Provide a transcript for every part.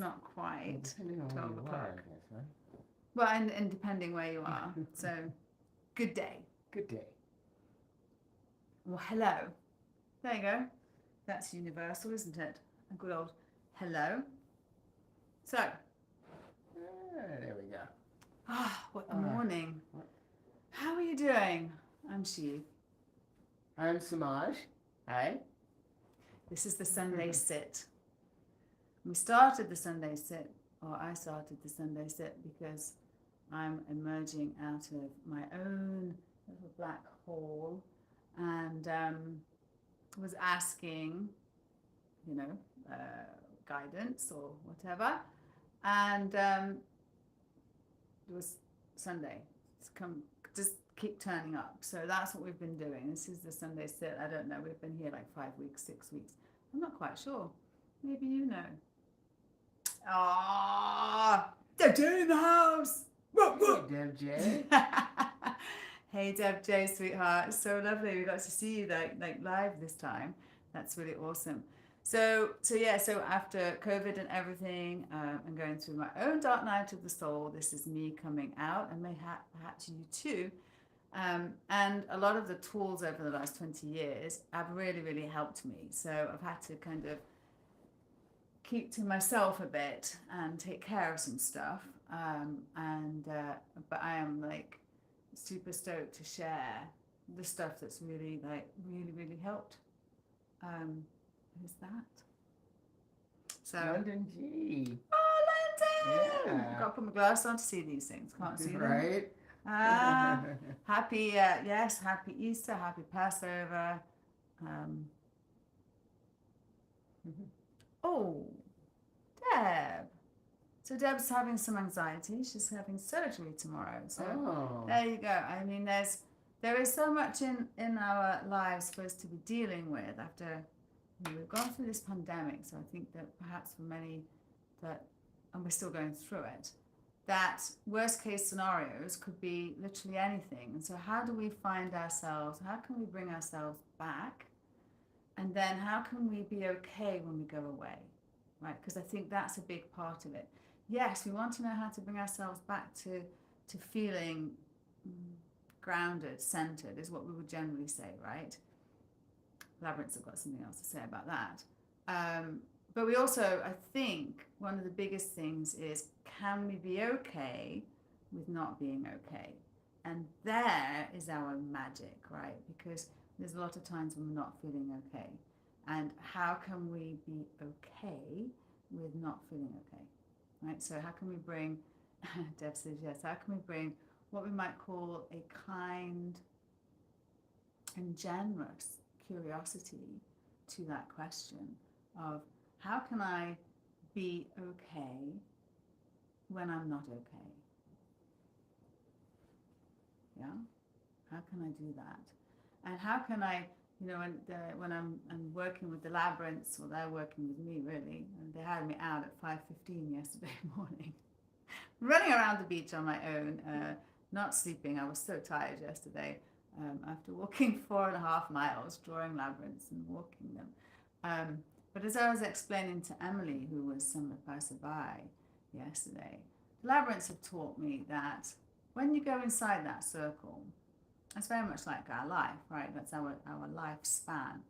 not quite Depending on 12 where you o'clock. are, I guess, right? Well, and depending where you are. So, good day. Good day. Well, hello. There you go. That's universal, isn't it? A good old hello. So, There we go. what a morning. How are you doing? I'm Shiv. I'm Cemaaj. Hi. This is the Sunday Sit. We started the Sunday Sit, or I started the Sunday Sit because I'm emerging out of my own little black hole and was asking, guidance or whatever. And it was Sunday. Just keep turning up. So that's what we've been doing. This is the Sunday Sit. I don't know. We've been here like 5 weeks, 6 weeks. I'm not quite sure. Maybe you know. Ah, Deb J in the house. Hey, Deb J. Hey, Deb J, sweetheart. It's so lovely. We got to see you like live this time. That's really awesome. So after COVID and everything, and going through my own dark night of the soul, this is me coming out, and perhaps you too. And a lot of the tools over the last 20 years have really, really helped me. So I've had to kind of keep to myself a bit and take care of some stuff. But I am like super stoked to share the stuff that's really helped. Who's that? So London G. Oh, London! Yeah. I've got to put my glass on to see these things. Can't see them. Right? Happy Easter, happy Passover. Oh, Deb. So Deb's having some anxiety. She's having surgery tomorrow. So there you go. I mean, there is so much in our lives for us to be dealing with after we've gone through this pandemic. So I think that perhaps for many and we're still going through it, that worst case scenarios could be literally anything. And so how do we find ourselves? How can we bring ourselves back? And then how can we be okay when we go away, right? Because I think that's a big part of it. Yes, we want to know how to bring ourselves back to feeling grounded, centered, is what we would generally say, right? Labyrinths have got something else to say about that. But we also, I think, one of the biggest things is, can we be okay with not being okay? And there is our magic, right? Because there's a lot of times when we're not feeling okay. And how can we be okay with not feeling okay, right? So how can we bring, Deb says yes, how can we bring what we might call a kind and generous curiosity to that question of, how can I be okay when I'm not okay? Yeah? How can I do that? And how can I, when I'm working with the labyrinths, or they're working with me really, and they had me out at 5:15 yesterday morning, running around the beach on my own, not sleeping. I was so tired yesterday after walking 4.5 miles, drawing labyrinths and walking them. But as I was explaining to Emily, who was some passerby yesterday, the labyrinths have taught me that when you go inside that circle, it's very much like our life, right? That's our lifespan.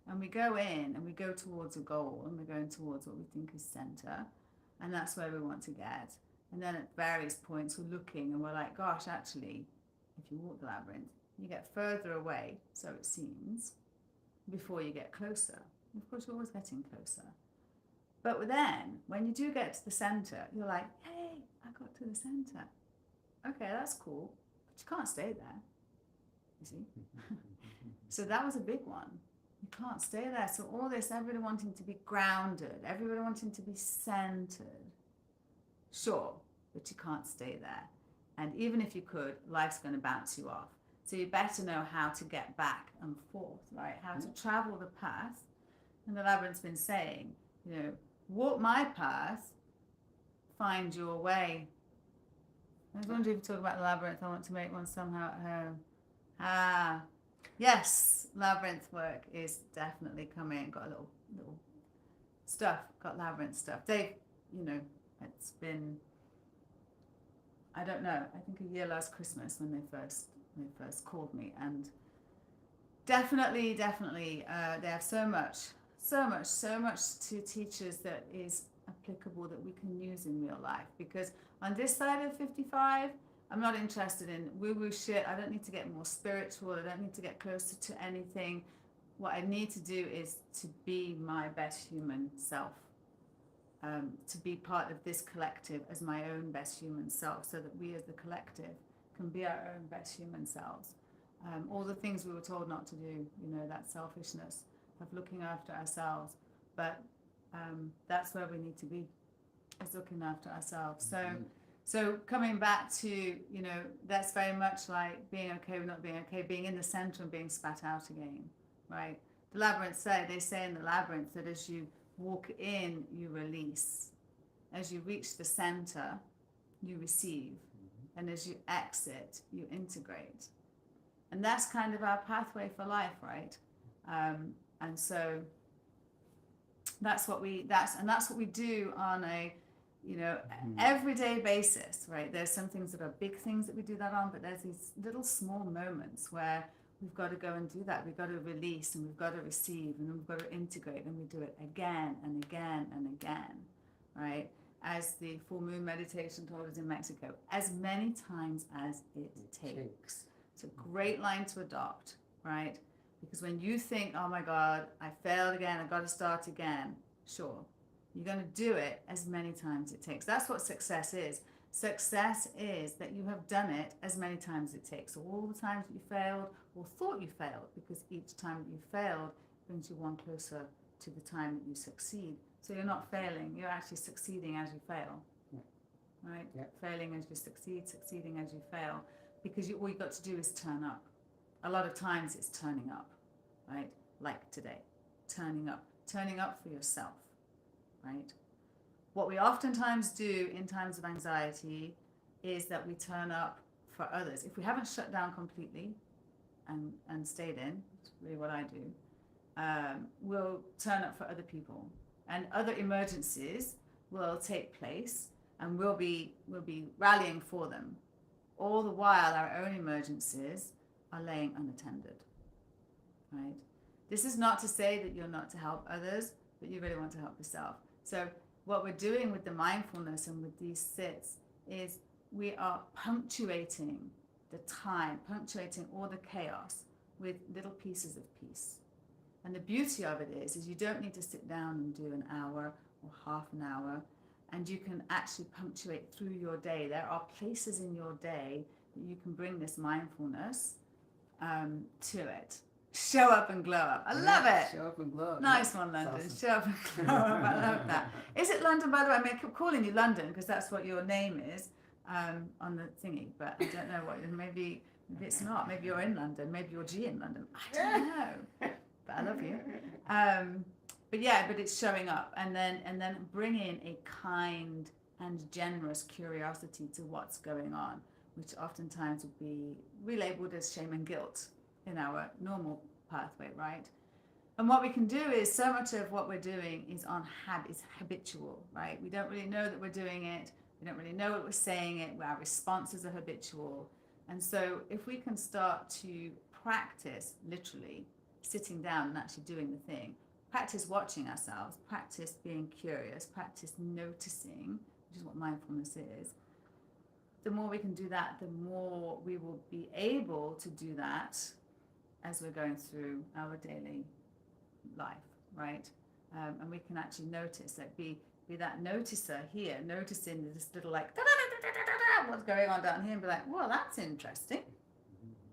And we go in and we go towards a goal, and we're going towards what we think is center, and that's where we want to get. And then at various points we're looking and we're like, gosh, actually, if you walk the labyrinth, you get further away, so it seems, before you get closer. Of course, you're always getting closer. But then, when you do get to the center, you're like, hey, I got to the center. Okay, that's cool, but you can't stay there, you see? So that was a big one. You can't stay there. So all this, everybody wanting to be grounded, everybody wanting to be centered. Sure, but you can't stay there. And even if you could, life's going to bounce you off. So you better know how to get back and forth, right? How to travel the path. And the labyrinth's been saying, walk my path, find your way. I was wondering if you talk about the labyrinth. I want to make one somehow at home. Yes, labyrinth work is definitely coming. Got a little stuff, got labyrinth stuff. Dave it's been, I don't know, I think a year last Christmas when they first called me, and definitely, they have so much to teach us that is applicable that we can use in real life. Because on this side of 55, I'm not interested in woo-woo shit. I don't need to get more spiritual. I don't need to get closer to anything. What I need to do is to be my best human self, to be part of this collective as my own best human self, so that we as the collective can be our own best human selves. All the things we were told not to do, that selfishness of looking after ourselves. But that's where we need to be, is looking after ourselves. So coming back to, that's very much like being okay with not being okay, being in the center and being spat out again, right? The labyrinth they say in the labyrinth that as you walk in, you release. As you reach the center, you receive. And as you exit, you integrate. And that's kind of our pathway for life, right? And so that's what we do on a everyday basis, right? There's some things that are big things that we do that on, but there's these little small moments where we've got to go and do that. We've got to release, and we've got to receive, and then we've got to integrate, and we do it again and again and again, right? As the full moon meditation told us in Mexico, as many times as it takes. It's a great line to adopt, right? Because when you think, oh my God, I failed again, I've got to start again, sure. You're going to do it as many times as it takes. That's what success is. Success is that you have done it as many times as it takes. So all the times that you failed or thought you failed, because each time that you failed brings you one closer to the time that you succeed. So you're not failing, you're actually succeeding as you fail, right? Failing as you succeed, succeeding as you fail, because all you've got to do is turn up. A lot of times it's turning up, right? Like today, turning up for yourself, right? What we oftentimes do in times of anxiety is that we turn up for others. If we haven't shut down completely and stayed in, which is really what I do, we'll turn up for other people. And other emergencies will take place, and we'll be rallying for them. All the while, our own emergencies are laying unattended, right? This is not to say that you're not to help others, but you really want to help yourself. So what we're doing with the mindfulness and with these sits is we are punctuating the time, punctuating all the chaos with little pieces of peace. And the beauty of it is you don't need to sit down and do an hour or half an hour, and you can actually punctuate through your day. There are places in your day that you can bring this mindfulness to it. Show up and glow up. I love it. Show up and glow up. Nice one, London. Awesome. Show up and glow up. I love that. Is it London, by the way? I mean, I keep calling you London because that's what your name is on the thingy, but I don't know what. Maybe it's not. Maybe you're in London. Maybe you're G in London. I don't know. But I love you. But it's showing up, and then bringing a kind and generous curiosity to what's going on, which oftentimes would be relabeled as shame and guilt in our normal pathway, right? And what we can do is so much of what we're doing is habitual, right? We don't really know that we're doing it. We don't really know what we're saying it. Our responses are habitual. And so if we can start to practice literally sitting down and actually doing the thing, practice watching ourselves, practice being curious, practice noticing, which is what mindfulness is. The more we can do that, the more we will be able to do that as we're going through our daily life, right? And we can actually notice, like be that noticer here, noticing this little like what's going on down here, and be like, well, that's interesting,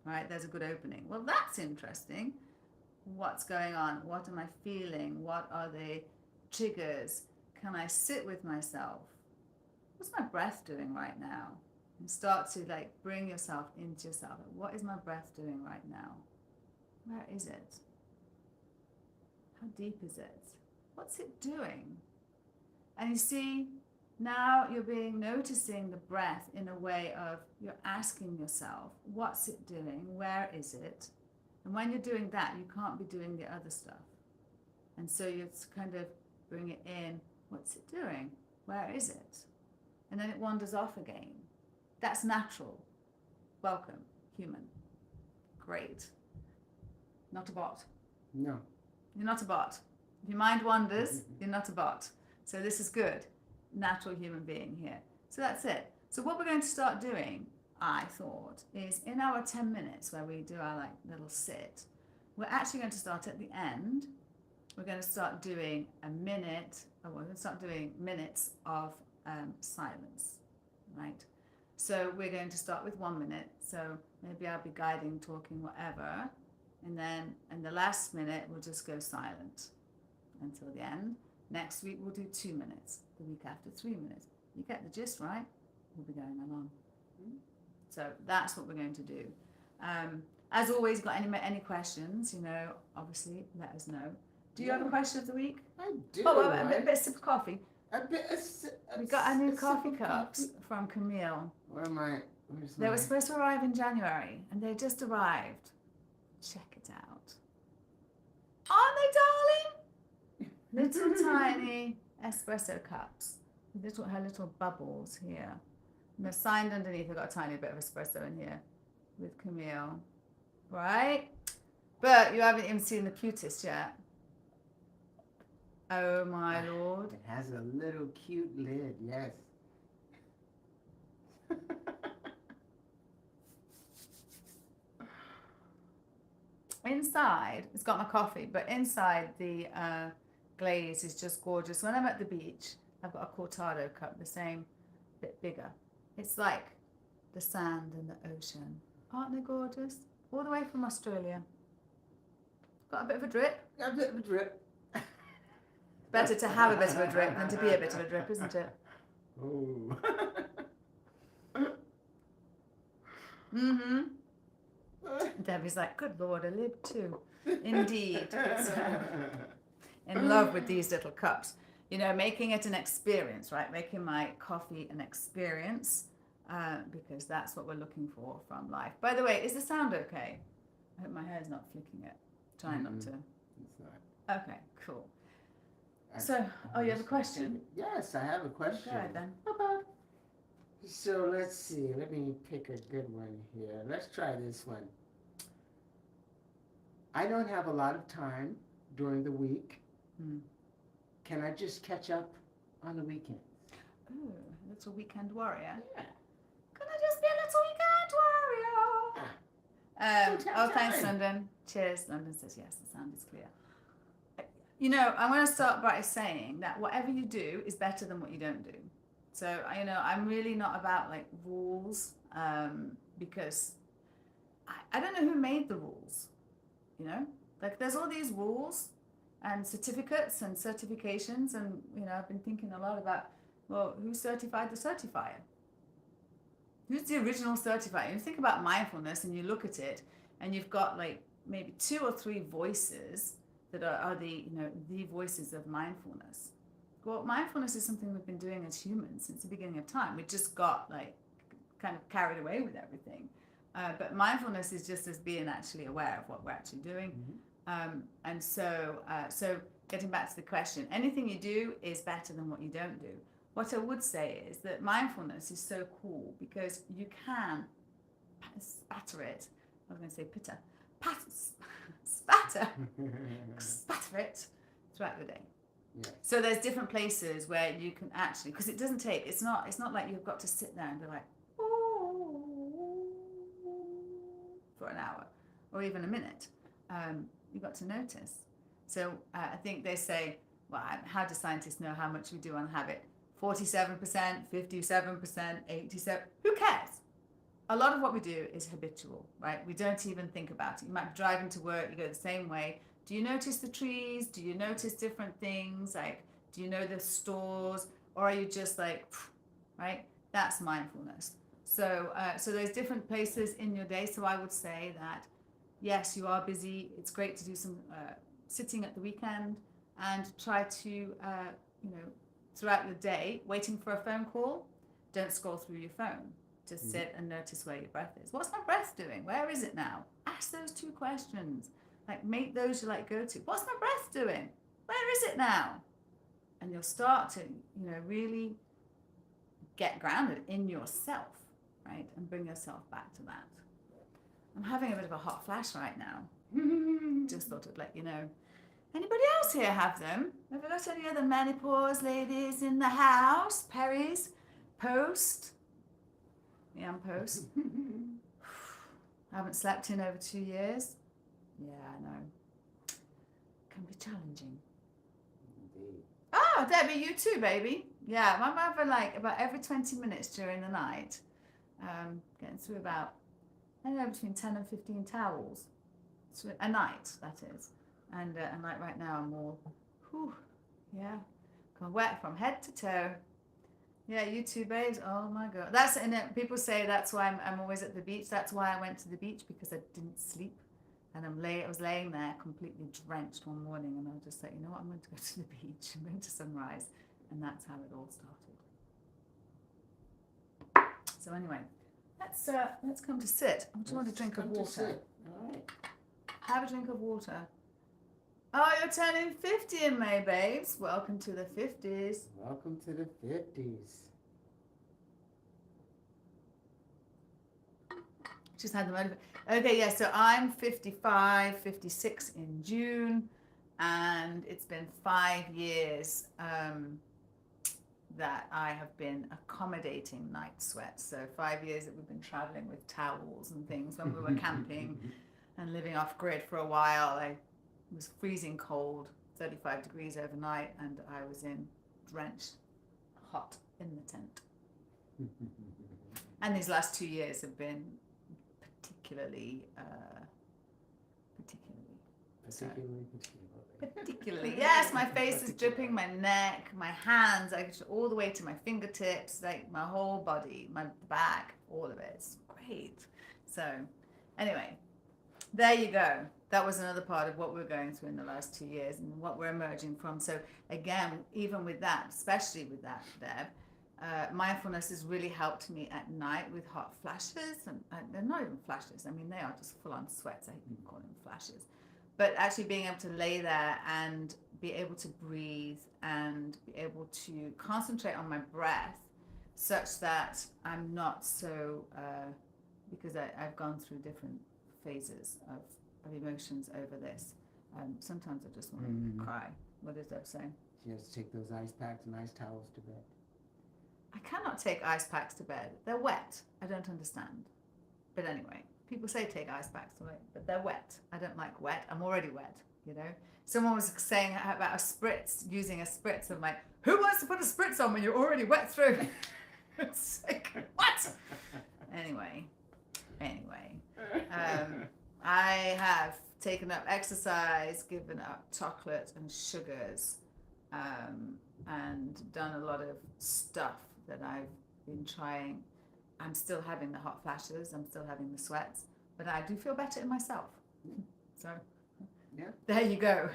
right? There's a good opening. Well, that's interesting. What's going on? What am I feeling? What are the triggers? Can I sit with myself? What's my breath doing right now? And start to like bring yourself into yourself. What is my breath doing right now? Where is it? How deep is it? What's it doing? And you see, now you're noticing the breath in a way of you're asking yourself, what's it doing? Where is it? And when you're doing that, you can't be doing the other stuff. And so you kind of bring it in. What's it doing? Where is it? And then it wanders off again. That's natural. Welcome, human. Great. Not a bot. No. You're not a bot. If your mind wanders, you're not a bot. So this is good. Natural human being here. So that's it. So what we're going to start doing, I thought, is in our 10 minutes where we do our like little sit, we're actually going to start at the end. We're going to start doing we're going to start doing minutes of silence, right? So we're going to start with 1 minute. So maybe I'll be guiding, talking, whatever. And then in the last minute, we'll just go silent until the end. Next week, we'll do 2 minutes. The week after, 3 minutes. You get the gist, right? We'll be going along. So that's what we're going to do. As always, got any questions, obviously let us know. Do you have a question of the week? I do. A bit sip of coffee. We got our new coffee cups from Camille. They were supposed to arrive in January, and they just arrived. Check it out. Aren't they, darling? Little tiny espresso cups. Her little bubbles here. And they're signed underneath. I've got a tiny bit of espresso in here with Camille. Right? But you haven't even seen the cutest yet. Oh my lord. It has a little cute lid, yes. Inside, it's got my coffee, but inside the glaze is just gorgeous. When I'm at the beach, I've got a cortado cup, the same, bit bigger. It's like the sand and the ocean. Aren't they gorgeous? All the way from Australia. Got a bit of a drip. A bit of a drip. Better to have a bit of a drip than to be a bit of a drip, isn't it? Oh. Mm-hmm. Debbie's like, good Lord, a lid too. Indeed. In love with these little cups. Making it an experience, right? Making my coffee an experience, because that's what we're looking for from life. By the way, is the sound okay? I hope my hair's not flicking it. Trying not to. It's not. Okay, cool. So, you have a question? Yes, I have a question. Go ahead then. So let's see. Let me pick a good one here. Let's try this one. I don't have a lot of time during the week. Can I just catch up on the weekend? Ooh, little weekend warrior. Yeah. Can I just be a little weekend warrior? Thanks, London. Cheers. London says yes, the sound is clear. I'm going to start by saying that whatever you do is better than what you don't do. So, I'm really not about like rules, because I don't know who made the rules, like there's all these rules and certificates and certifications. And, I've been thinking a lot about, well, who certified the certifier? Who's the original certifier? You think about mindfulness and you look at it and you've got like maybe 2 or 3 voices that are the, the voices of mindfulness. Well, mindfulness is something we've been doing as humans since the beginning of time. We just got like kind of carried away with everything. But mindfulness is just as being actually aware of what we're actually doing. And so getting back to the question, anything you do is better than what you don't do. What I would say is that mindfulness is so cool because you can spatter it. I was going to say pitter. Spatter it throughout the day. Yeah. So there's different places where you can actually, because it doesn't take, it's not like you've got to sit there and be like, for an hour or even a minute. You've got to notice. So I think they say, well, how do scientists know how much we do on habit? 47%, 57%, 87%, who cares? A lot of what we do is habitual, right? We don't even think about it. You might be driving to work, you go the same way. Do you notice the trees? Do you notice different things? Like, do you know the stores? Or are you just like, right? That's mindfulness. So there's different places in your day. So I would say that, yes, you are busy. It's great to do some sitting at the weekend and try to, throughout the day, waiting for a phone call, don't scroll through your phone. Just sit and notice where your breath is. What's my breath doing? Where is it now? Ask those 2 questions. Like, make those your go-to. What's my breath doing? Where is it now? And you'll start to, really get grounded in yourself, right? And bring yourself back to that. I'm having a bit of a hot flash right now. Just thought I'd let you know. Anybody else here have them? Have we got any other menopause ladies in the house? Perry's? Post? Yeah, I'm post. I haven't slept in over 2 years. Yeah, I know. Can be challenging. Indeed. Oh, Debbie, you too, baby. Yeah, I'm having like about every 20 minutes during the night. Getting through about, I don't know, between 10 and 15 towels. So a night, that is. And like right now, I'm all, yeah, gone wet from head to toe. Yeah, you too, babes. Oh my God. That's, and people say that's why I'm always at the beach. That's why I went to the beach, because I didn't sleep. And I was laying there completely drenched one morning, and I was just like, you know what, I'm going to go to the beach. I'm going to sunrise. And that's how it all started. So anyway, let's come to sit. I just want a drink of water. All right. Have a drink of water. Oh, you're turning 50 in May, babes. Welcome to the 50s. Welcome to the 50s. Just had the motivation. Okay, yeah, so I'm 55, 56 in June, and it's been 5 years that I have been accommodating night sweats. So 5 years that we've been traveling with towels and things when we were camping and living off grid for a while. I was freezing cold, 35 degrees overnight, and I was in drenched hot in the tent. And these last 2 years have been particularly, yes, my face is dripping, my neck, my hands, all the way to my fingertips, like my whole body, my back, all of it. It's great. So anyway, there you go. That was another part of what we're going through in the last 2 years and what we're emerging from. So again, even with that, especially with that, Deb, mindfulness has really helped me at night with hot flashes. And they're not even flashes. I mean, they are just full-on sweats. I hate calling them flashes. But actually being able to lay there and be able to breathe and be able to concentrate on my breath such that I'm not so, because I've gone through different phases of emotions over this. Sometimes I just want to cry. What is that saying? She has to take those ice packs and ice towels to bed. I cannot take ice packs to bed. They're wet. I don't understand. But anyway, people say take ice packs to bed, but they're wet. I don't like wet. I'm already wet, you know. Someone was saying about a spritz, using a spritz. I'm like, who wants to put a spritz on when you're already wet through? It's like, what? Anyway. I have taken up exercise, given up chocolate and sugars, and done a lot of stuff that I've been trying. I'm still having the hot flashes, I'm still having the sweats, but I do feel better in myself. So yeah, there you go.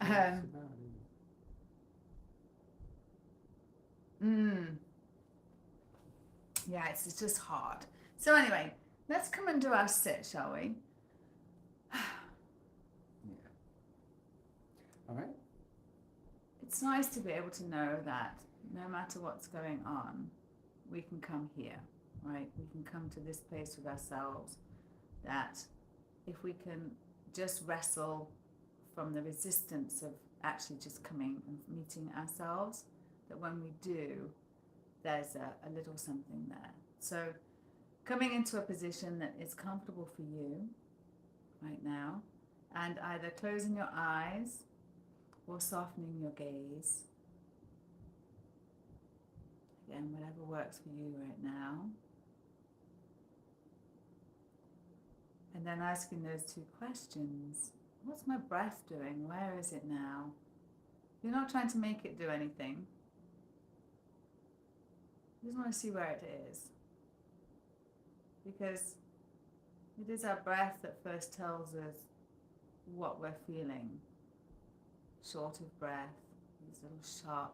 Yeah, it's just hard. So anyway, let's come and do our sit, shall we? Yeah. All right. It's nice to be able to know that no matter what's going on, we can come here, right? We can come to this place with ourselves, that if we can just wrestle from the resistance of actually just coming and meeting ourselves, that when we do, there's a little something there. So coming into a position that is comfortable for you right now, and either closing your eyes or softening your gaze. Again, whatever works for you right now. And then asking those two questions. What's my breath doing? Where is it now? You're not trying to make it do anything. You just want to see where it is. Because it is our breath that first tells us what we're feeling. Short of breath, these little sharp,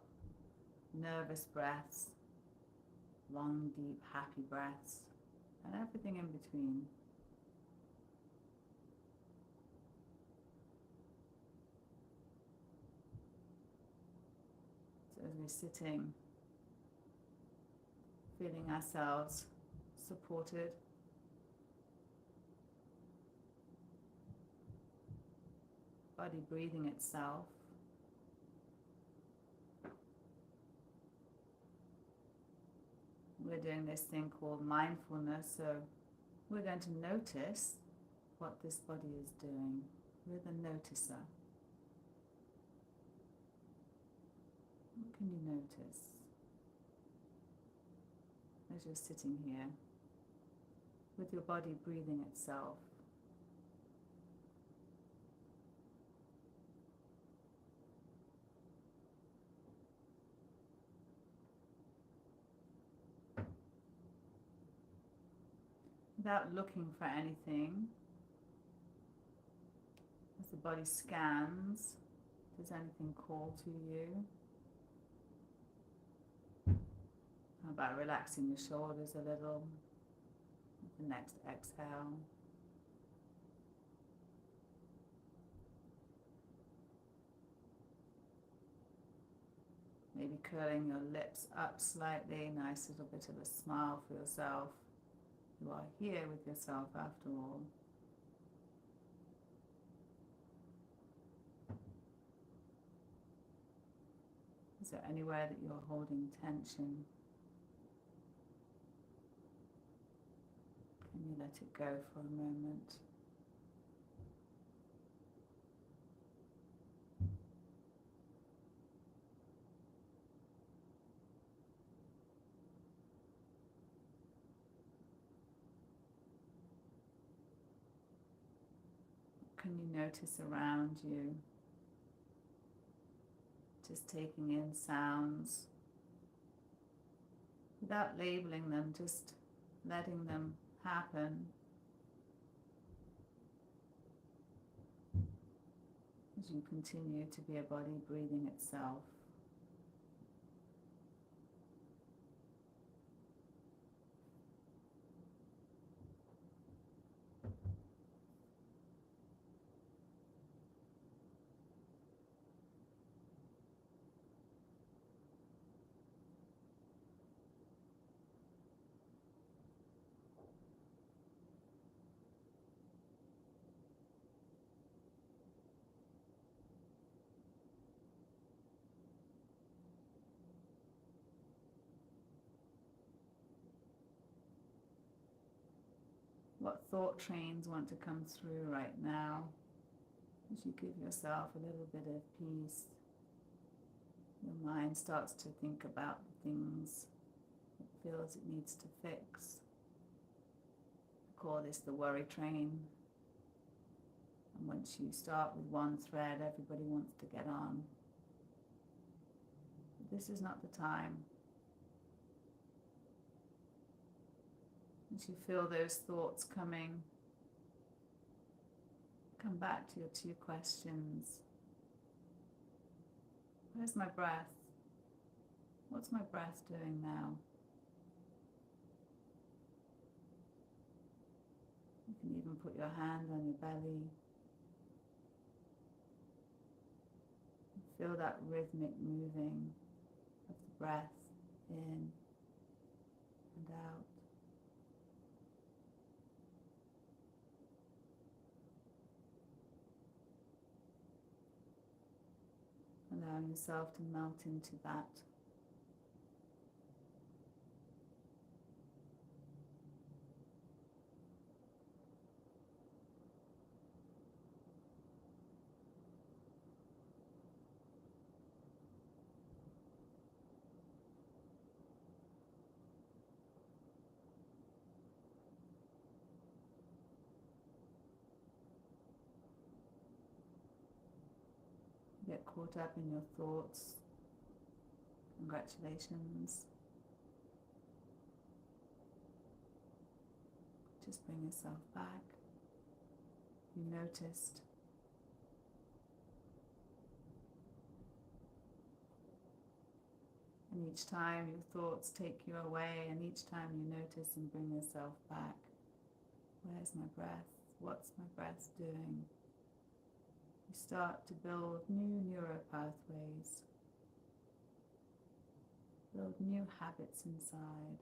nervous breaths, long, deep, happy breaths, and everything in between. So we're sitting, feeling ourselves supported. Body breathing itself. We're doing this thing called mindfulness, so we're going to notice what this body is doing. We're the noticer. What can you notice as you're sitting here with your body breathing itself? Without looking for anything, as the body scans, does anything call to you? How about relaxing your shoulders a little with the next exhale? Maybe curling your lips up slightly, nice little bit of a smile for yourself. You are here with yourself after all. Is there anywhere that you're holding tension? Can you let it go for a moment? Can you notice around you? Just taking in sounds without labeling them, just letting them happen as you continue to be a body breathing itself. What thought trains want to come through right now as you give yourself a little bit of peace? Your mind starts to think about the things it feels it needs to fix. I call this the worry train. And once you start with one thread, everybody wants to get on. But this is not the time. As you feel those thoughts coming, come back to your two questions. Where's my breath? What's my breath doing now? You can even put your hand on your belly. Feel that rhythmic moving of the breath in and out. Allowing yourself to melt into that. Get caught up in your thoughts. Congratulations. Just bring yourself back. You noticed. And each time your thoughts take you away, and each time you notice and bring yourself back. Where's my breath? What's my breath doing? You start to build new neural pathways. build new habits inside.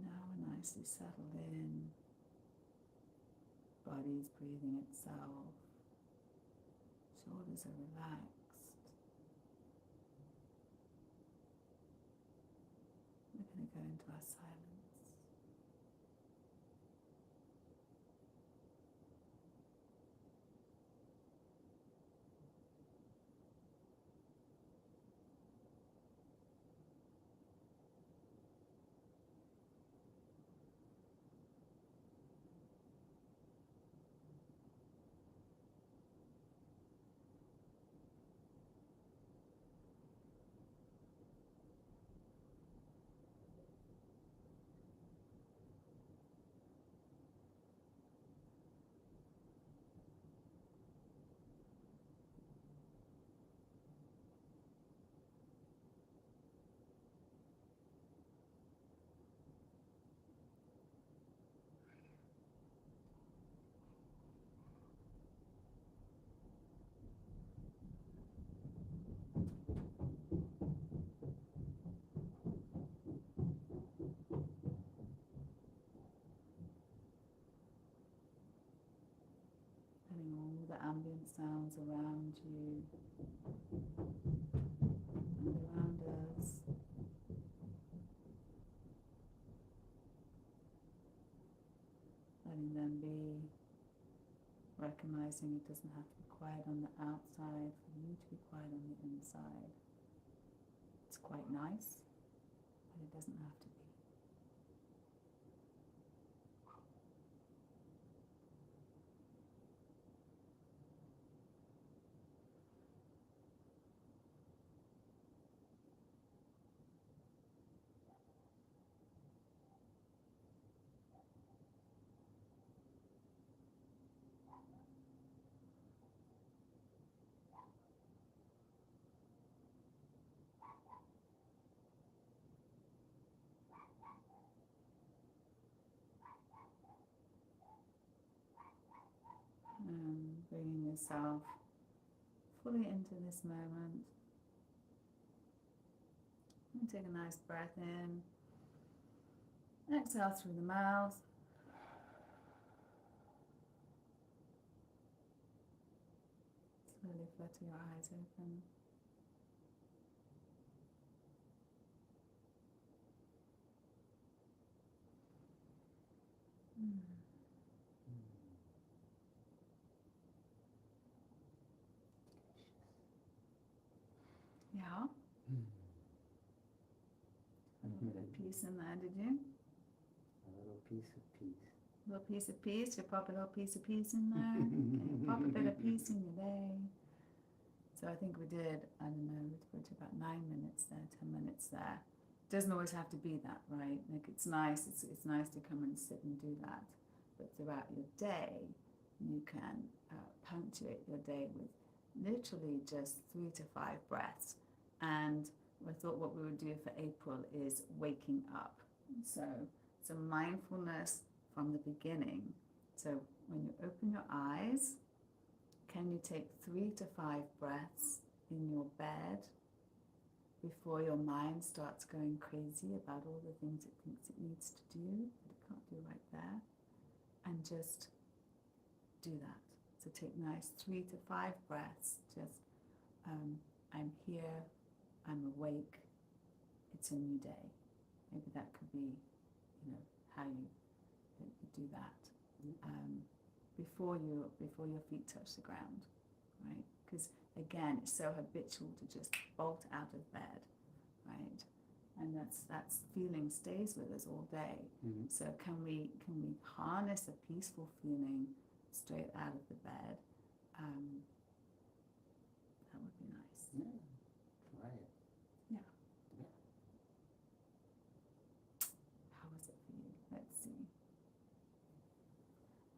Now we're nicely settled in. Body's breathing itself. Shoulders are relaxed. We're going to go into our silence. Letting all the ambient sounds around you and around us letting them be, recognizing it doesn't have to be quiet on the outside for you to be quiet on the inside. It's quite nice, but it doesn't have to be. And bringing yourself fully into this moment. And take a nice breath in. Exhale through the mouth. Slowly flutter your eyes open. Yeah. A little bit of peace in there, did you? A little piece of peace. A little piece of peace. You pop a little piece of peace in there. Okay. Pop a bit of peace in your day. So I think we did, I don't know, we did about 9 minutes there, 10 minutes there. It doesn't always have to be that, right? Like it's nice to come and sit and do that. But throughout your day, you can punctuate your day with literally just 3 to 5 breaths. And I thought what we would do for April is waking up. So mindfulness from the beginning. So when you open your eyes, can you take 3 to 5 breaths in your bed before your mind starts going crazy about all the things it thinks it needs to do, but it can't do right there? And just do that. So take nice 3 to 5 breaths. Just, I'm here, I'm awake, it's a new day. Maybe that could be, how you do that. Before your feet touch the ground, right? Because again, it's so habitual to just bolt out of bed, right? And that feeling stays with us all day. Mm-hmm. So can we harness a peaceful feeling straight out of the bed, that would be nice. Yeah, right. Yeah. Yeah. How was it for you? Let's see.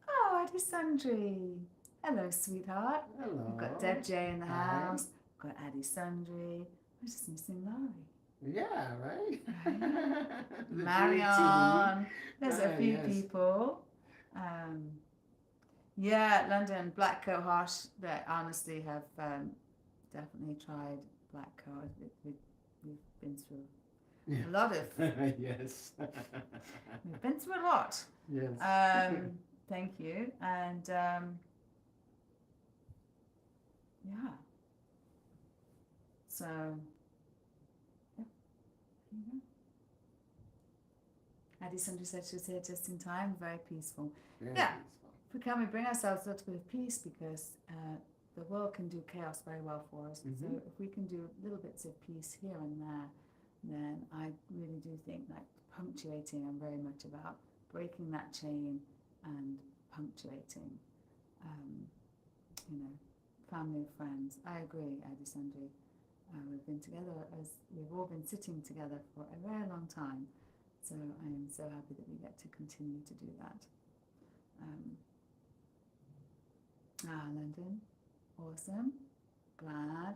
Oh, Eddie Sundry. Hello, sweetheart. Hello. We've got Deb J in the Hi. house. We've got Addie Sundry. We're just missing Laurie. Yeah, right? The Marion. There's a few yes. people. Yeah, London, Black Cohort, that honestly have definitely tried Black Cohort. We've been through a lot of. Yes. We've been through a lot. Yes. Thank you. And yeah. So, yeah. There you go. Addie Sundry said she was here just in time, very peaceful. Very Yeah. peaceful. If we can, we bring ourselves a little bit of peace because the world can do chaos very well for us. Mhm. So if we can do little bits of peace here and there, then I really do think like punctuating, I'm very much about breaking that chain and punctuating, family, friends. I agree, Eddie Sundry. We've been together we've all been sitting together for a very long time. So I am so happy that we get to continue to do that. London, awesome, glad.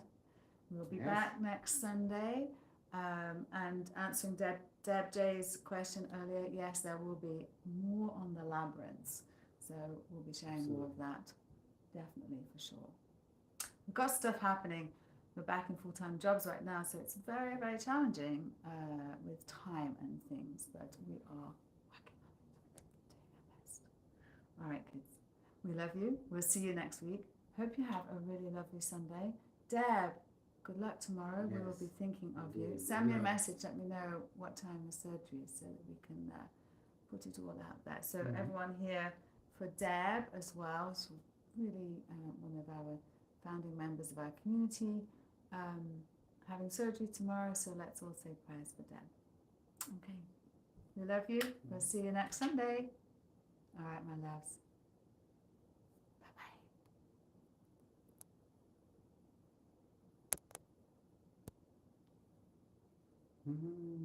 We'll be back next Sunday. And answering Deb J's question earlier, yes, there will be more on the labyrinths. So we'll be sharing more of that, definitely, for sure. We've got stuff happening. We're back in full-time jobs right now, so it's very, very challenging with time and things, but we are working on it, doing our best. All right, kids. We love you. We'll see you next week. Hope you have a really lovely Sunday. Deb, good luck tomorrow. Yes. We will be thinking of you. Indeed. Send me a message. Let me know what time the surgery is so that we can put it all out there. So everyone here for Deb as well. She's really one of our founding members of our community. Having surgery tomorrow, so let's all say prayers for Deb. Okay. We love you. We'll see you next Sunday. All right, my loves. Bye-bye.